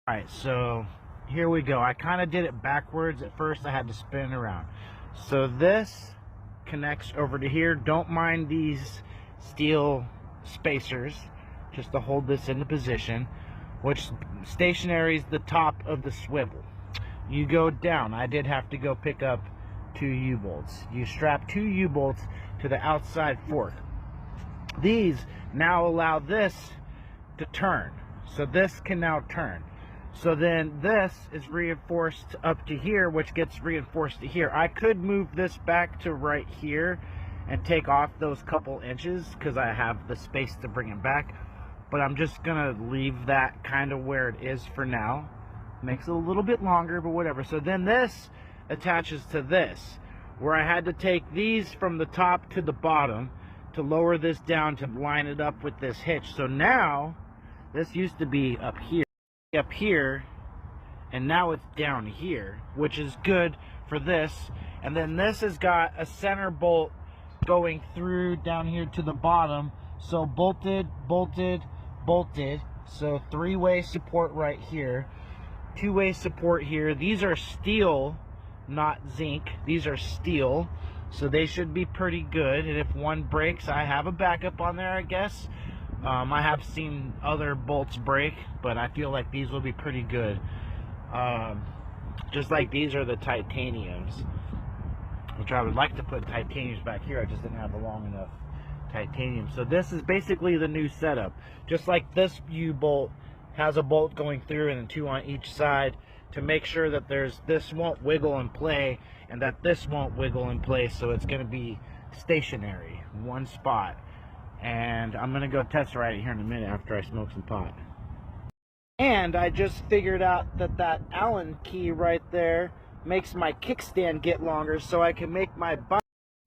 Alright, so here we go. I kind of did it backwards. At first I had to spin it around. So this connects over to here. Don't mind these steel spacers, just to hold this into position, which stationary is the top of the swivel. You go down. I did have to go pick up 2 U-bolts. You strap 2 U-bolts to the outside fork. These now allow this to turn. So this can now turn. So then this is reinforced up to here, which gets reinforced to here. I could move this back to right here and take off those couple inches because I have the space to bring it back. But I'm just going to leave that kind of where it is for now. Makes it a little bit longer, but whatever. So then this attaches to this, where I had to take these from the top to the bottom to lower this down to line it up with this hitch. So now, this used to be up here, and now it's down here, which is good for this. And then this has got a center bolt going through down here to the bottom. So bolted, bolted, bolted. So 3-way support right here. 2-way support here. These are steel, not zinc. These are steel, so they should be pretty good. And if one breaks, I have a backup on there, I guess. I have seen other bolts break, but I feel like these will be pretty good. Just like these are the titaniums, which I would like to put titaniums back here. I just didn't have a long enough titanium. So this is basically the new setup. Just like this U-bolt has a bolt going through and then 2 on each side to make sure that this won't wiggle and play, and that this won't wiggle in place. So it's going to be stationary, one spot. And I'm going to go test ride it here in a minute after I smoke some pot. And I just figured out that Allen key right there makes my kickstand get longer, so I can make my bike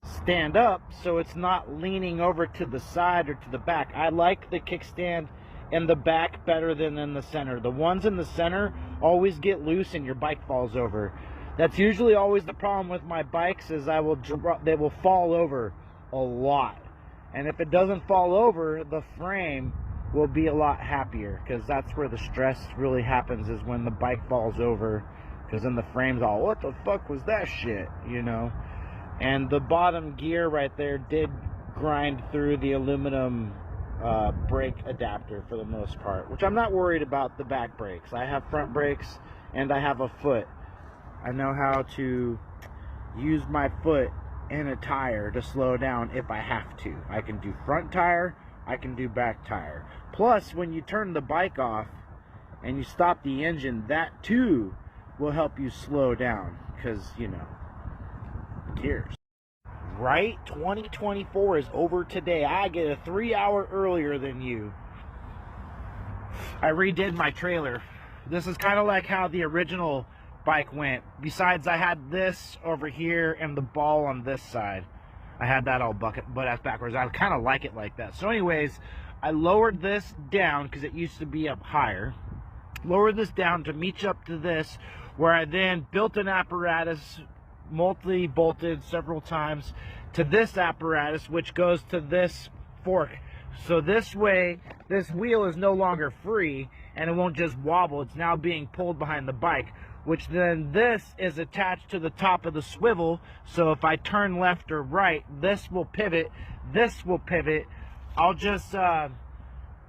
stand up so it's not leaning over to the side or to the back. I like the kickstand in the back better than in the center. The ones in the center always get loose and your bike falls over. That's usually always the problem with my bikes, is they will fall over a lot. And if it doesn't fall over, the frame will be a lot happier, because that's where the stress really happens, is when the bike falls over, because then the frame's all, what the fuck was that shit, you know? And the bottom gear right there did grind through the aluminum brake adapter for the most part, which I'm not worried about the back brakes. I have front brakes and I have a foot. I know how to use my foot in a tire to slow down if I have to. I can do front tire, I can do back tire. Plus, when you turn the bike off and you stop the engine, that too will help you slow down, because, you know, gears. Right? 2024 is over today. I get a 3-hour earlier than you. I redid my trailer. This is kind of like how the original bike went. Besides, I had this over here and the ball on this side. I had that all butt ass backwards. I kind of like it like that. So anyways, I lowered this down because it used to be up higher. Lowered this down to meet up to this, where I then built an apparatus, multi-bolted several times, to this apparatus, which goes to this fork. So this way, this wheel is no longer free and it won't just wobble. It's now being pulled behind the bike, which then this is attached to the top of the swivel. So if I turn left or right, this will pivot, this will pivot. I'll just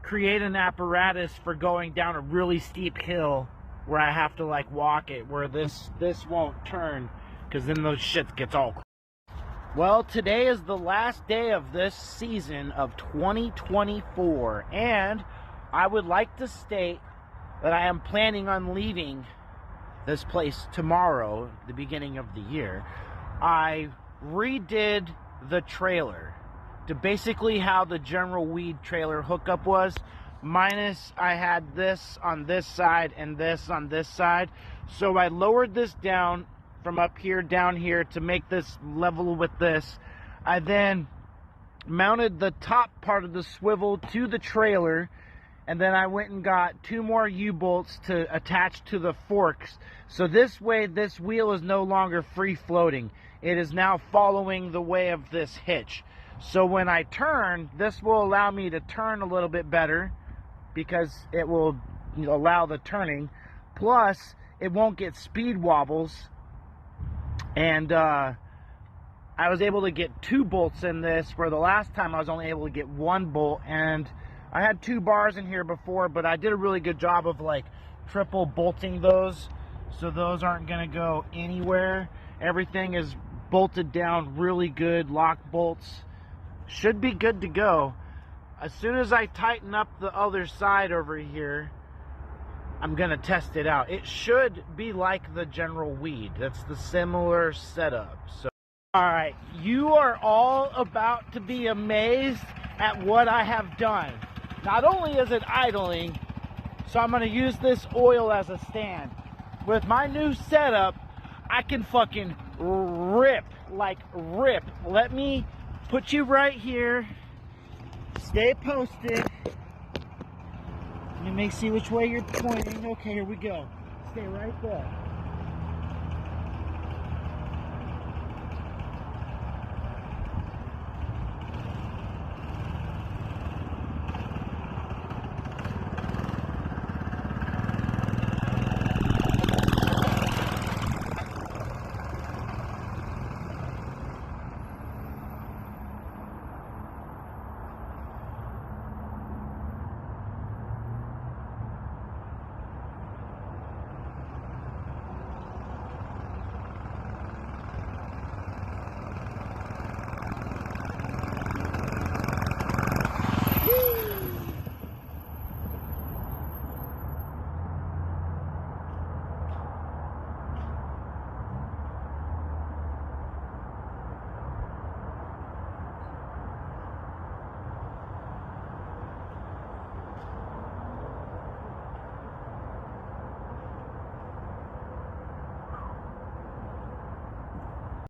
create an apparatus for going down a really steep hill where I have to like walk it, where this won't turn, because then those shit gets all. Well, today is the last day of this season of 2024, and I would like to state that I am planning on leaving this place tomorrow, the beginning of the year. I redid the trailer to basically how the General Weed trailer hookup was, minus I had this on this side and this on this side. So I lowered this down from up here down here to make this level with this. I then mounted the top part of the swivel to the trailer, and then I went and got 2 more U-bolts to attach to the forks. So this way, this wheel is no longer free floating. It is now following the way of this hitch. So when I turn, this will allow me to turn a little bit better, because it will allow the turning. Plus, it won't get speed wobbles. And I was able to get 2 bolts in this, where the last time I was only able to get 1 bolt. And I had 2 bars in here before, but I did a really good job of like triple bolting those, so those aren't going to go anywhere. Everything is bolted down really good. Lock bolts should be good to go. As soon as I tighten up the other side over here, I'm gonna test it out. It should be like the General Weed. That's the similar setup. So, all right, you are all about to be amazed at what I have done. Not only is it idling, so I'm gonna use this oil as a stand. With my new setup, I can fucking rip, like rip. Let me put you right here. Stay posted. Let me see which way you're pointing. Okay, here we go. Stay right there.